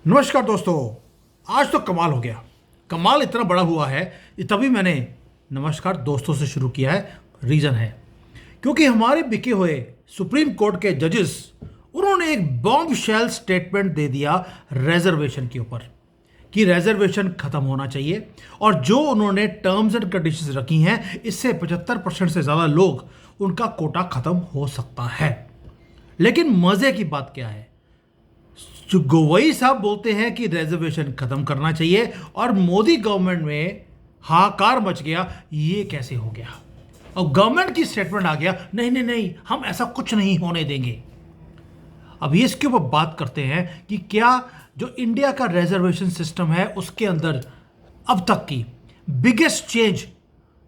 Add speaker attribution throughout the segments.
Speaker 1: नमस्कार दोस्तों। आज तो कमाल हो गया। कमाल इतना बड़ा हुआ है तभी मैंने नमस्कार दोस्तों से शुरू किया है। रीज़न है क्योंकि हमारे बिके हुए सुप्रीम कोर्ट के जजेस उन्होंने एक बॉम्ब शेल स्टेटमेंट दे दिया रिजर्वेशन के ऊपर कि रिजर्वेशन खत्म होना चाहिए और जो उन्होंने टर्म्स एंड कंडीशंस रखी हैं इससे 75% से ज़्यादा लोग उनका कोटा खत्म हो सकता है। लेकिन मज़े की बात क्या है, जो गोवई साहब बोलते हैं कि रिजर्वेशन खत्म करना चाहिए और मोदी गवर्नमेंट में हाहाकार मच गया। ये कैसे हो गया? और गवर्नमेंट की स्टेटमेंट आ गया, नहीं नहीं नहीं, हम ऐसा कुछ नहीं होने देंगे। अब ये इसके ऊपर बात करते हैं कि क्या जो इंडिया का रिजर्वेशन सिस्टम है उसके अंदर अब तक की बिगेस्ट चेंज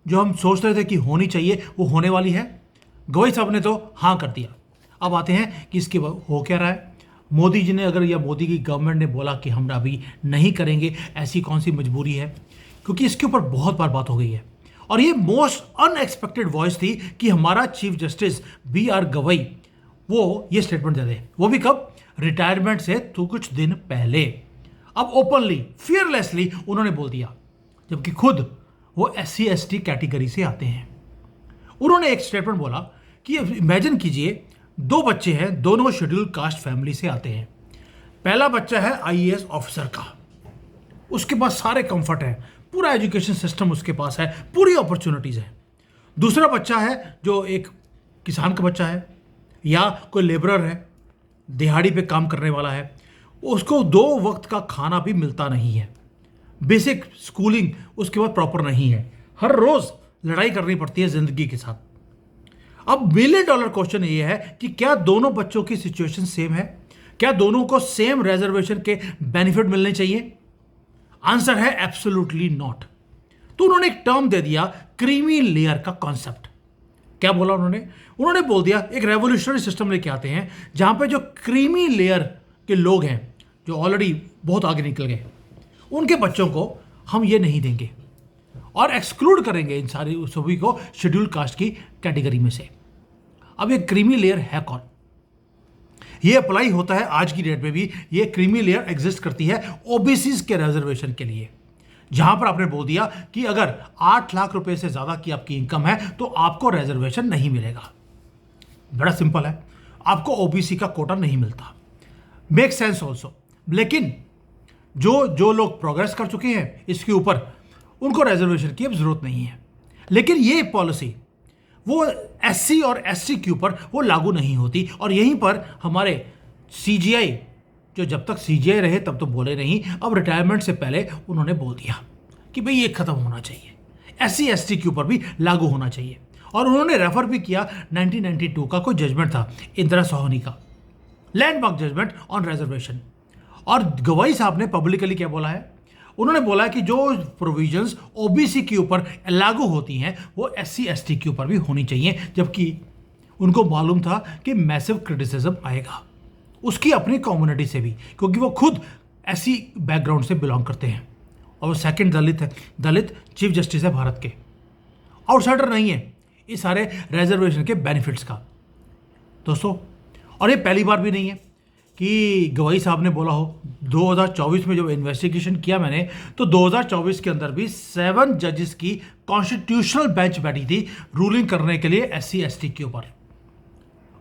Speaker 1: जो हम सोच रहे थे कि होनी चाहिए वो होने वाली है। गोवई साहब ने तो हाँ कर दिया। अब आते हैं कि इसके हो क्या रहा है। मोदी जी ने अगर या मोदी की गवर्नमेंट ने बोला कि हम अभी नहीं करेंगे, ऐसी कौन सी मजबूरी है? क्योंकि इसके ऊपर बहुत बार बात हो गई है और ये मोस्ट अनएक्सपेक्टेड वॉइस थी कि हमारा चीफ जस्टिस बी.आर. गवई वो ये स्टेटमेंट दे दे। वो भी कब? रिटायरमेंट से तो कुछ दिन पहले। अब ओपनली फियरलेसली उन्होंने बोल दिया, जबकि खुद वो SC/ST कैटेगरी से आते हैं। उन्होंने एक स्टेटमेंट बोला कि इमेजिन कीजिए, दो बच्चे हैं, दोनों शेड्यूल कास्ट फैमिली से आते हैं। पहला बच्चा है IAS ऑफिसर का, उसके पास सारे कंफर्ट है, पूरा एजुकेशन सिस्टम उसके पास है, पूरी अपॉर्चुनिटीज़ है। दूसरा बच्चा है जो एक किसान का बच्चा है या कोई लेबरर है, दिहाड़ी पे काम करने वाला है, उसको 2 वक्त का खाना भी मिलता नहीं है, बेसिक स्कूलिंग उसके बाद प्रॉपर नहीं है, हर रोज़ लड़ाई करनी पड़ती है ज़िंदगी के साथ। अब $1 मिलियन क्वेश्चन ये है कि क्या दोनों बच्चों की सिचुएशन सेम है? क्या दोनों को सेम रिजर्वेशन के बेनिफिट मिलने चाहिए? आंसर है एब्सोल्युटली नॉट। तो उन्होंने एक टर्म दे दिया, क्रीमी लेयर का कॉन्सेप्ट। क्या बोला उन्होंने? उन्होंने बोल दिया एक रेवोल्यूशनरी सिस्टम लेके आते हैं जहां पे जो क्रीमी लेयर के लोग हैं जो ऑलरेडी बहुत आगे निकल गए, उनके बच्चों को हम ये नहीं देंगे और एक्सक्लूड करेंगे इन सारी सभी को शेड्यूल कास्ट की कैटेगरी में से। अब ये क्रीमी लेयर है कौन? ये अप्लाई होता है आज की डेट में भी। ये क्रीमी लेयर एग्जिस्ट करती है ओबीसीज के रिजर्वेशन के लिए, जहां पर आपने बोल दिया कि अगर 8 लाख रुपए से ज्यादा की आपकी इनकम है तो आपको रिजर्वेशन नहीं मिलेगा। बड़ा सिंपल है, आपको ओबीसी का कोटा नहीं मिलता। Make sense also. लेकिन जो लोग प्रोग्रेस कर चुके हैं इसके ऊपर, उनको रिजर्वेशन की अब जरूरत नहीं है। लेकिन ये पॉलिसी वो SC और ST के ऊपर वो लागू नहीं होती और यहीं पर हमारे CGI, जो जब तक CGI रहे तब तो बोले नहीं, अब रिटायरमेंट से पहले उन्होंने बोल दिया कि भाई ये खत्म होना चाहिए, SC/ST के ऊपर भी लागू होना चाहिए। और उन्होंने रेफर भी किया 1992 का कोई जजमेंट था, इंदिरा सोहनी का लैंडमार्क जजमेंट ऑन रिजर्वेशन। और गवाई साहब ने पब्लिकली क्या बोला है? उन्होंने बोला कि जो प्रोविजंस ओबीसी के ऊपर लागू होती हैं वो SC/ST के ऊपर भी होनी चाहिए, जबकि उनको मालूम था कि मैसिव क्रिटिसिज्म आएगा उसकी अपनी कम्युनिटी से भी, क्योंकि वो खुद SC बैकग्राउंड से बिलोंग करते हैं और वो सेकंड दलित है, दलित चीफ जस्टिस है भारत के, आउटसाइडर नहीं है इस सारे रिजर्वेशन के बेनिफिट्स का दोस्तों। और ये पहली बार भी नहीं है कि गवाई साहब ने बोला हो। 2024 में जब इन्वेस्टिगेशन किया मैंने, तो 2024 के अंदर भी 7 जजेस की कॉन्स्टिट्यूशनल बेंच बैठी थी रूलिंग करने के लिए SC/ST के ऊपर।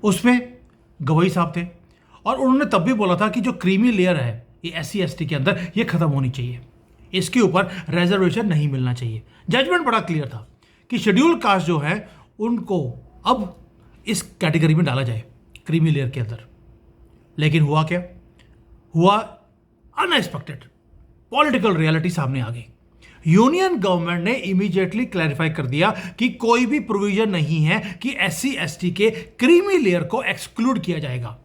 Speaker 1: उसमें गवाई साहब थे और उन्होंने तब भी बोला था कि जो क्रीमी लेयर है ये SC/ST के अंदर ये खत्म होनी चाहिए, इसके ऊपर रिजर्वेशन नहीं मिलना चाहिए। जजमेंट बड़ा क्लियर था कि शेड्यूल कास्ट जो है उनको अब इस कैटेगरी में डाला जाए, क्रीमी लेयर के अंदर। लेकिन हुआ क्या? हुआ अनएक्सपेक्टेड पॉलिटिकल रियलिटी सामने आ गई। यूनियन गवर्नमेंट ने इमीडिएटली क्लैरिफाई कर दिया कि कोई भी प्रोविजन नहीं है कि SC/ST के क्रीमी लेयर को एक्सक्लूड किया जाएगा।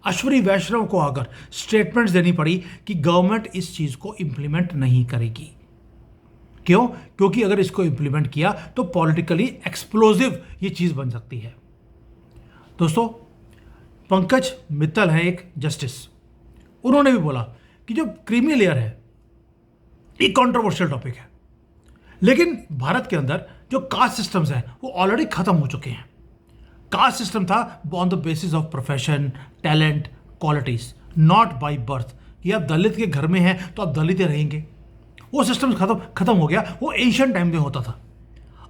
Speaker 1: अश्विनी वैष्णव को अगर स्टेटमेंट्स देनी पड़ी कि गवर्नमेंट इस चीज को इंप्लीमेंट नहीं करेगी। क्यों? क्योंकि अगर इसको इंप्लीमेंट किया तो पॉलिटिकली एक्सप्लोजिव ये चीज बन सकती है। दोस्तों, पंकज मित्तल है एक जस्टिस, उन्होंने भी बोला कि जो क्रीमी लेयर है ये कंट्रोवर्शियल टॉपिक है, लेकिन भारत के अंदर जो कास्ट सिस्टम्स हैं वो ऑलरेडी खत्म हो चुके हैं। कास्ट सिस्टम था on the basis of profession, talent, qualities, not by birth कि आप दलित के घर में हैं तो आप दलित ही रहेंगे। वो सिस्टम खत्म हो गया। वो एंशिएंट टाइम में होता था।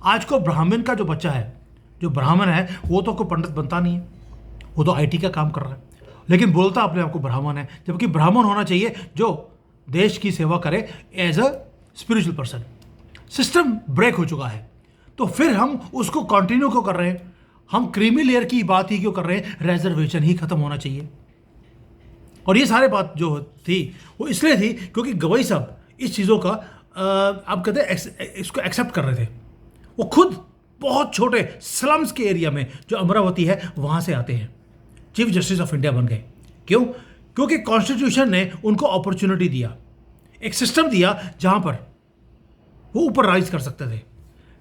Speaker 1: आज को ब्राह्मण का जो बच्चा है, जो ब्राह्मण है, वो तो कोई पंडित बनता नहीं है, वो तो आईटी का काम कर रहा है, लेकिन बोलता अपने आप को ब्राह्मण है, जबकि ब्राह्मण होना चाहिए जो देश की सेवा करे as a spiritual person. System break हो चुका है, तो फिर हम उसको कंटिन्यू क्यों कर रहे हैं? हम क्रीमी लेयर की बात ही क्यों कर रहे हैं? रिजर्वेशन ही खत्म होना चाहिए। और ये सारे बात जो थी वो इसलिए थी क्योंकि गवई साहब इस चीज़ों का आप कहते हैं इसको एक्सेप्ट कर रहे थे। वो खुद बहुत छोटे स्लम्स के एरिया में जो अमरावती है वहाँ से आते हैं, चीफ जस्टिस ऑफ इंडिया बन गए। क्यों? क्योंकि कॉन्स्टिट्यूशन ने उनको अपॉर्चुनिटी दिया, एक सिस्टम दिया जहाँ पर वो ऊपर राइज कर सकते थे।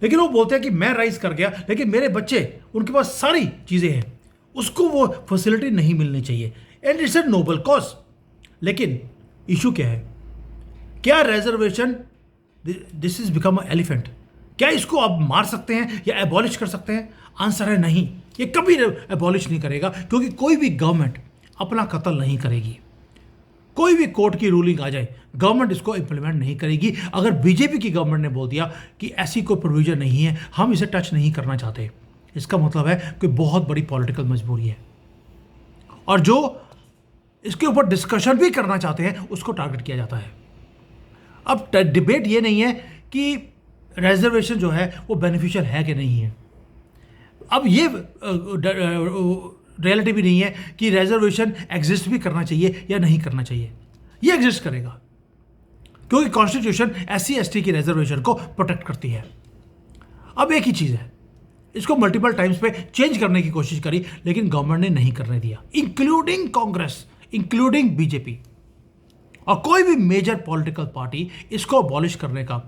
Speaker 1: लेकिन वो बोलते हैं कि मैं राइज कर गया, लेकिन मेरे बच्चे, उनके पास सारी चीज़ें हैं, उसको वो फैसिलिटी नहीं मिलनी चाहिए। And it's a noble cause. लेकिन इशू क्या है? क्या reservation this is become a elephant? क्या इसको आप मार सकते हैं या एबॉलिश कर सकते हैं? आंसर है नहीं। ये कभी एबॉलिश नहीं करेगा, क्योंकि कोई भी गवर्नमेंट अपना कत्ल नहीं करेगी। कोई भी कोर्ट की रूलिंग आ जाए, गवर्नमेंट इसको इंप्लीमेंट नहीं करेगी। अगर बीजेपी की गवर्नमेंट ने बोल दिया कि ऐसी कोई प्रोविजन नहीं है, हम इसे टच नहीं करना चाहते, इसका मतलब है कि बहुत बड़ी पॉलिटिकल मजबूरी है। और जो इसके ऊपर डिस्कशन भी करना चाहते हैं उसको टारगेट किया जाता है। अब डिबेट ये नहीं है कि रिजर्वेशन जो है वो बेनिफिशियल है कि नहीं है। अब ये रियलिटी भी नहीं है कि रिजर्वेशन एग्जिस्ट भी करना चाहिए या नहीं करना चाहिए। ये एग्जिस्ट करेगा, क्योंकि कॉन्स्टिट्यूशन एससी एसटी की रिजर्वेशन को प्रोटेक्ट करती है। अब एक ही चीज़ है, इसको मल्टीपल टाइम्स पे चेंज करने की कोशिश करी, लेकिन गवर्नमेंट ने नहीं करने दिया, इंक्लूडिंग कांग्रेस, इंक्लूडिंग बीजेपी। और कोई भी मेजर पॉलिटिकल पार्टी इसको अबॉलिश करने का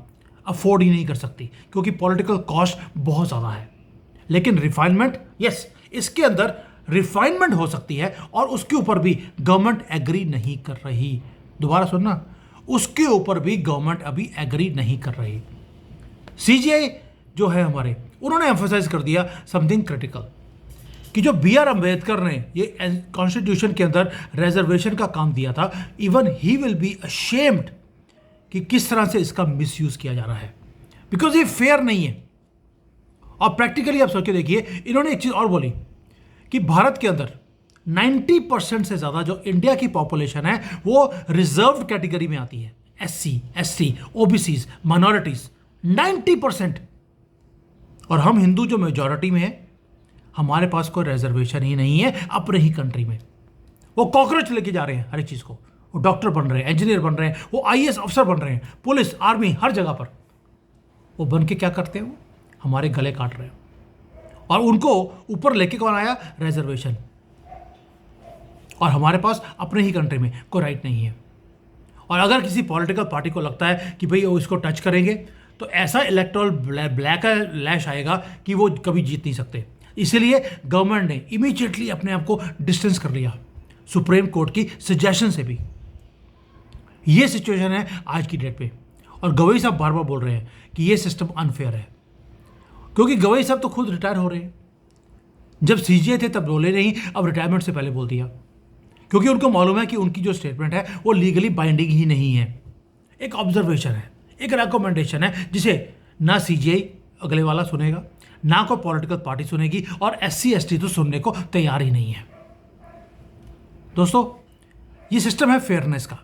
Speaker 1: अफोर्ड ही नहीं कर सकती, क्योंकि पॉलिटिकल कॉस्ट बहुत ज़्यादा है। लेकिन रिफाइनमेंट, यस, इसके अंदर रिफाइनमेंट हो सकती है, और उसके ऊपर भी गवर्नमेंट एग्री नहीं कर रही। दोबारा सुनना, उसके ऊपर भी गवर्नमेंट अभी एग्री नहीं कर रही। सीजीआई जो है हमारे, उन्होंने एम्फोसाइज कर दिया समथिंग क्रिटिकल, कि जो बी आर अम्बेडकर ने ये कॉन्स्टिट्यूशन के अंदर रिजर्वेशन का काम दिया था, even he will be ashamed कि किस तरह से इसका मिसयूज किया जा रहा है, बिकॉज ये फेयर नहीं है। और प्रैक्टिकली आप सोच के देखिए, इन्होंने एक चीज और बोली कि भारत के अंदर 90% से ज्यादा जो इंडिया की पॉपुलेशन है वो रिजर्व्ड कैटेगरी में आती है। SC, ST, OBCs, minorities 90%। और हम हिंदू जो मेजॉरिटी में है, हमारे पास कोई रिजर्वेशन ही नहीं है अपने ही कंट्री में। वो कॉकरोच लेके जा रहे हैं हर एक चीज को। वो डॉक्टर बन रहे हैं, इंजीनियर बन रहे हैं, वो आईएएस अफसर बन रहे हैं, पुलिस, आर्मी, हर जगह पर वो बन के क्या करते हैं? वो हमारे गले काट रहे हैं। और उनको ऊपर लेके कौन आया? रिजर्वेशन। और हमारे पास अपने ही कंट्री में कोई राइट नहीं है। और अगर किसी पॉलिटिकल पार्टी को लगता है कि भाई वो इसको टच करेंगे, तो ऐसा इलेक्टोरल ब्लैक लैश आएगा कि वो कभी जीत नहीं सकते। इसीलिए गवर्नमेंट ने इमीडिएटली अपने आप को डिस्टेंस कर लिया सुप्रीम कोर्ट की सजेशन से भी। ये सिचुएशन है आज की डेट पे। और गवई साहब बार बार बोल रहे हैं कि ये सिस्टम अनफेयर है, क्योंकि गवई साहब तो खुद रिटायर हो रहे हैं। जब सीजीआई थे तब बोले नहीं, अब रिटायरमेंट से पहले बोल दिया, क्योंकि उनको मालूम है कि उनकी जो स्टेटमेंट है वो लीगली बाइंडिंग ही नहीं है। एक ऑब्जर्वेशन है, एक रिकमेंडेशन है, जिसे ना सीजीआई अगले वाला सुनेगा, ना कोई पॉलिटिकल पार्टी सुनेगी, और एससी एसटी तो सुनने को तैयार ही नहीं है। दोस्तों, ये सिस्टम है फेयरनेस का,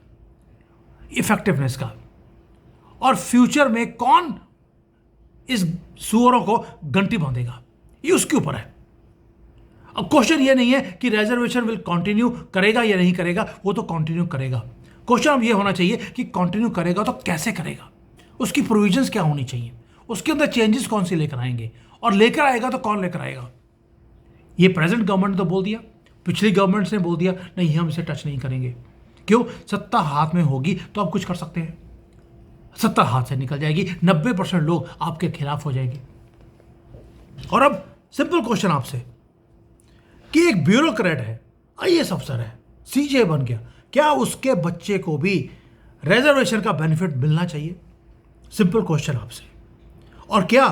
Speaker 1: इफेक्टिवनेस का, और फ्यूचर में कौन इस सुअरों को घंटी बांधेगा ये उसके ऊपर है। अब क्वेश्चन ये नहीं है कि रिजर्वेशन विल कंटिन्यू करेगा या नहीं करेगा, वो तो कंटिन्यू करेगा। क्वेश्चन अब ये होना चाहिए कि कंटिन्यू करेगा तो कैसे करेगा, उसकी प्रोविजंस क्या होनी चाहिए, उसके अंदर चेंजेस कौन से लेकर आएंगे, और लेकर आएगा तो कौन लेकर आएगा। ये प्रेजेंट गवर्नमेंट ने तो बोल दिया, पिछली गवर्नमेंट्स ने बोल दिया नहीं हम इसे टच नहीं करेंगे। क्यों? सत्ता हाथ में होगी तो आप कुछ कर सकते हैं। सत्ता हाथ से निकल जाएगी, 90% लोग आपके खिलाफ हो जाएंगे। और अब सिंपल क्वेश्चन आपसे कि एक ब्यूरोक्रेट है, आईएएस अफसर है, सीजीआई बन गया, क्या उसके बच्चे को भी रिजर्वेशन का बेनिफिट मिलना चाहिए? सिंपल क्वेश्चन आपसे। और क्या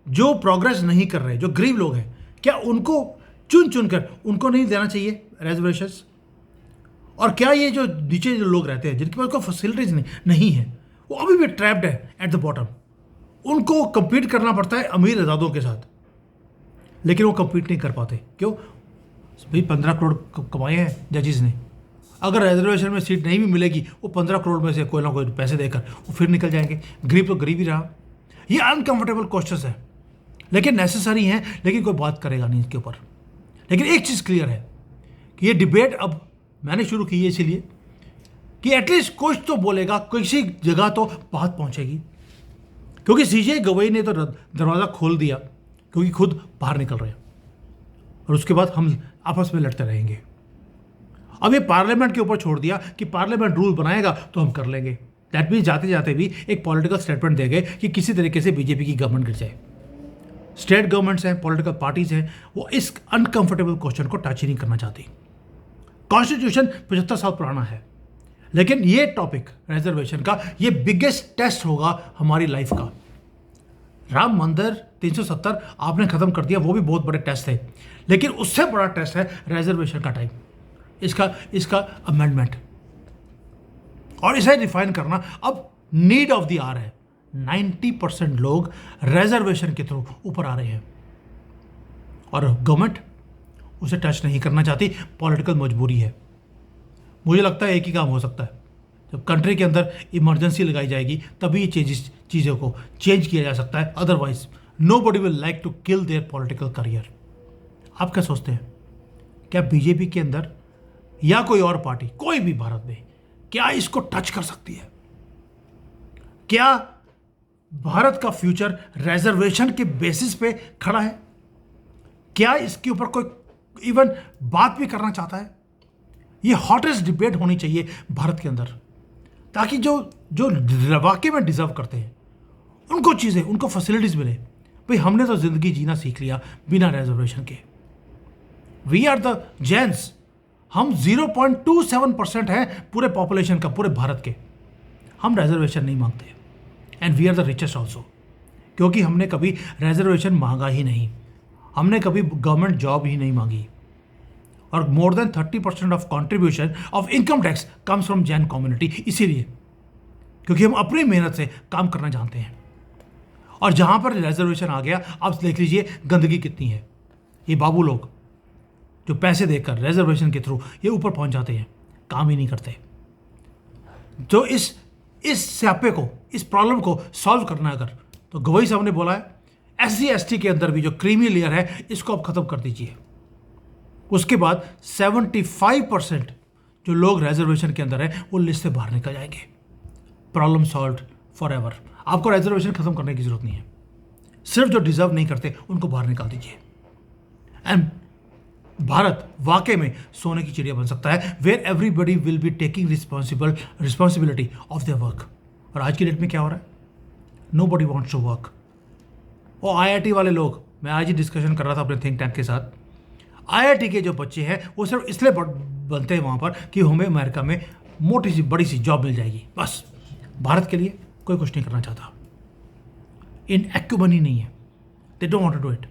Speaker 1: जो प्रोग्रेस नहीं कर रहे, जो गरीब लोग हैं, क्या उनको चुन चुन कर उनको नहीं देना चाहिए रिजर्वेशंस? और क्या ये जो नीचे जो लोग रहते हैं जिनके पास कोई फैसिलिटीज नहीं है, वो अभी भी ट्रैप्ड है एट द बॉटम। उनको compete करना पड़ता है अमीर आज़ादों के साथ, लेकिन वो compete नहीं कर पाते। क्यों? भाई 15 करोड़ कमाए हैं जजेस ने। अगर रिजर्वेशन में सीट नहीं भी मिलेगी, वो 15 करोड़ में से कोई ना कोई पैसे देकर वो फिर निकल जाएंगे। गरीब तो गरीब ही रहा। ये अनकंफर्टेबल क्वेश्चंस है, लेकिन नेसेसरी हैं, लेकिन कोई बात करेगा नहीं इसके ऊपर। लेकिन एक चीज़ क्लियर है कि ये डिबेट अब मैंने शुरू की है इसीलिए कि एटलीस्ट कुछ तो बोलेगा, किसी जगह तो बात पहुंचेगी। क्योंकि सीजे गवई ने तो दरवाज़ा खोल दिया, क्योंकि खुद बाहर निकल रहे हैं, और उसके बाद हम आपस में लड़ते रहेंगे। अब ये पार्लियामेंट के ऊपर छोड़ दिया कि पार्लियामेंट रूल बनाएगा तो हम कर लेंगे। दैट मीन्स जाते जाते भी एक पॉलिटिकल स्टेटमेंट देंगे कि किसी तरीके से बीजेपी की गवर्नमेंट गिर जाए। स्टेट गवर्नमेंट्स हैं, पॉलिटिकल पार्टीज हैं, वो इस अनकंफर्टेबल क्वेश्चन को टच ही नहीं करना चाहती। कॉन्स्टिट्यूशन 75 साल पुराना है, लेकिन ये टॉपिक रिजर्वेशन का ये बिगेस्ट टेस्ट होगा हमारी लाइफ का। राम मंदिर 370 आपने खत्म कर दिया, वो भी बहुत बड़े टेस्ट थे, लेकिन उससे बड़ा टेस्ट है रिजर्वेशन का टाइम, इसका अमेंडमेंट, और इसे डिफाइन करना अब नीड ऑफ द आवर है। 90% लोग रिजर्वेशन के थ्रू ऊपर आ रहे हैं और गवर्नमेंट उसे टच नहीं करना चाहती। पॉलिटिकल मजबूरी है। मुझे लगता है एक ही काम हो सकता है, जब कंट्री के अंदर इमरजेंसी लगाई जाएगी तभी ये चीज़ों को चेंज किया जा सकता है। Otherwise nobody will like to kill their political career. आप क्या सोचते हैं? क्या बीजेपी के अंदर या कोई और पार्टी, कोई भी भारत में, क्या इसको टच कर सकती है? क्या भारत का फ्यूचर रिजर्वेशन के बेसिस पे खड़ा है? क्या इसके ऊपर कोई इवन बात भी करना चाहता है? ये हॉटेस्ट डिबेट होनी चाहिए भारत के अंदर, ताकि जो जो वाकई में डिजर्व करते हैं उनको चीज़ें, उनको फैसिलिटीज मिले। भाई हमने तो जिंदगी जीना सीख लिया बिना रिजर्वेशन के। We are the gents. हम 0.27% हैं पूरे पॉपुलेशन का, पूरे भारत के। हम रिजर्वेशन नहीं मांगते, and we are the richest also, क्योंकि हमने कभी रिजर्वेशन मांगा ही नहीं। हमने कभी गवर्नमेंट जॉब ही नहीं मांगी, और more than 30% of contribution of income tax comes from Jain community. इसीलिए क्योंकि हम अपनी मेहनत से काम करना जानते हैं। और जहाँ पर रिजर्वेशन आ गया, आप देख लीजिए गंदगी कितनी है। ये बाबू लोग जो पैसे देकर रिजर्वेशन के थ्रू ये ऊपर पहुँच जाते हैं, काम ही नहीं करते। जो इस स्यापे को, इस प्रॉब्लम को सॉल्व करना अगर, तो गवई साहब ने बोला है SC ST के अंदर भी जो क्रीमी लेयर है इसको आप खत्म कर दीजिए। उसके बाद 75% जो लोग रिजर्वेशन के अंदर है वो लिस्ट से बाहर निकल जाएंगे। Problem solve for ever. आपको रिजर्वेशन खत्म करने की जरूरत नहीं है, सिर्फ जो डिजर्व नहीं करते उनको बाहर निकाल दीजिए, एंड भारत वाकई में सोने की चिड़िया बन सकता है, where everybody will be taking responsibility of their work. और आज की डेट में क्या हो रहा है? Nobody wants to work. और IIT वाले लोग, मैं आज ही डिस्कशन कर रहा था अपने थिंक टैंक के साथ, IIT के जो बच्चे हैं वो सिर्फ इसलिए बनते हैं वहाँ पर कि हमें अमेरिका में मोटी सी बड़ी सी जॉब मिल जाएगी, बस। भारत के लिए कोई कुछ नहीं करना चाहता। इन एक्यूमनी नहीं है, they don't want to do it.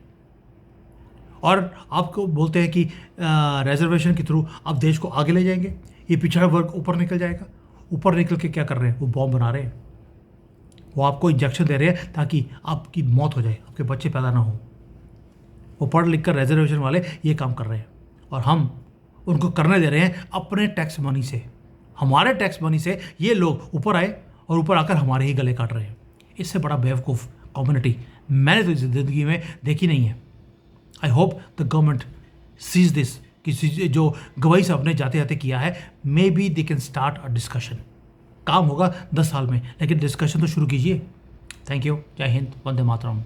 Speaker 1: और आपको बोलते हैं कि रिजर्वेशन के थ्रू आप देश को आगे ले जाएंगे, ये पिछड़ा वर्ग ऊपर निकल जाएगा। ऊपर निकल के क्या कर रहे हैं? वो बॉम्ब बना रहे हैं, वो आपको इंजेक्शन दे रहे हैं ताकि आपकी मौत हो जाए, आपके बच्चे पैदा ना हो। वो पढ़ लिख कर रिजर्वेशन वाले ये काम कर रहे हैं, और हम उनको करने दे रहे हैं अपने टैक्स मनी से। हमारे टैक्स मनी से ये लोग ऊपर आए और ऊपर आकर हमारे ही गले काट रहे हैं। इससे बड़ा बेवकूफ़ कम्युनिटी मैंने तो ज़िंदगी में देखी नहीं है। I hope the government sees this, कि जो गवाही साहब ने जाते जाते किया है, maybe they can start a discussion. काम होगा 10 साल में, लेकिन डिस्कशन तो शुरू कीजिए। Thank you. जय हिंद, वंदे मातरम।